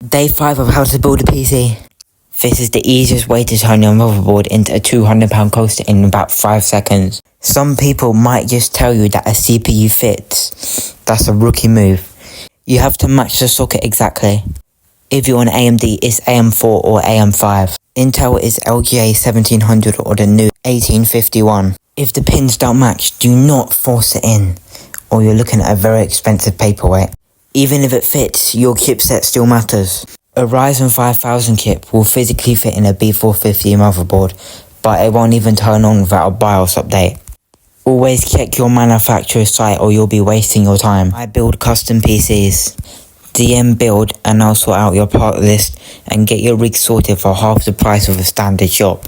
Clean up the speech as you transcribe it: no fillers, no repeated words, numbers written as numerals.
Day 5 of how to build a PC. This is the easiest way to turn your motherboard into a £200 coaster in about 5 seconds. Some people might just tell you that a CPU fits. That's a rookie move. You have to match the socket exactly. If you're on AMD, it's AM4 or AM5. Intel is LGA 1700 or the new 1851. If the pins don't match, do not force it in, or you're looking at a very expensive paperweight. Even if it fits, your chipset still matters. A Ryzen 5000 chip will physically fit in a B450 motherboard, but it won't even turn on without a BIOS update. Always check your manufacturer's site or you'll be wasting your time. I build custom PCs. DM build and I'll sort out your part list and get your rig sorted for half the price of a standard shop.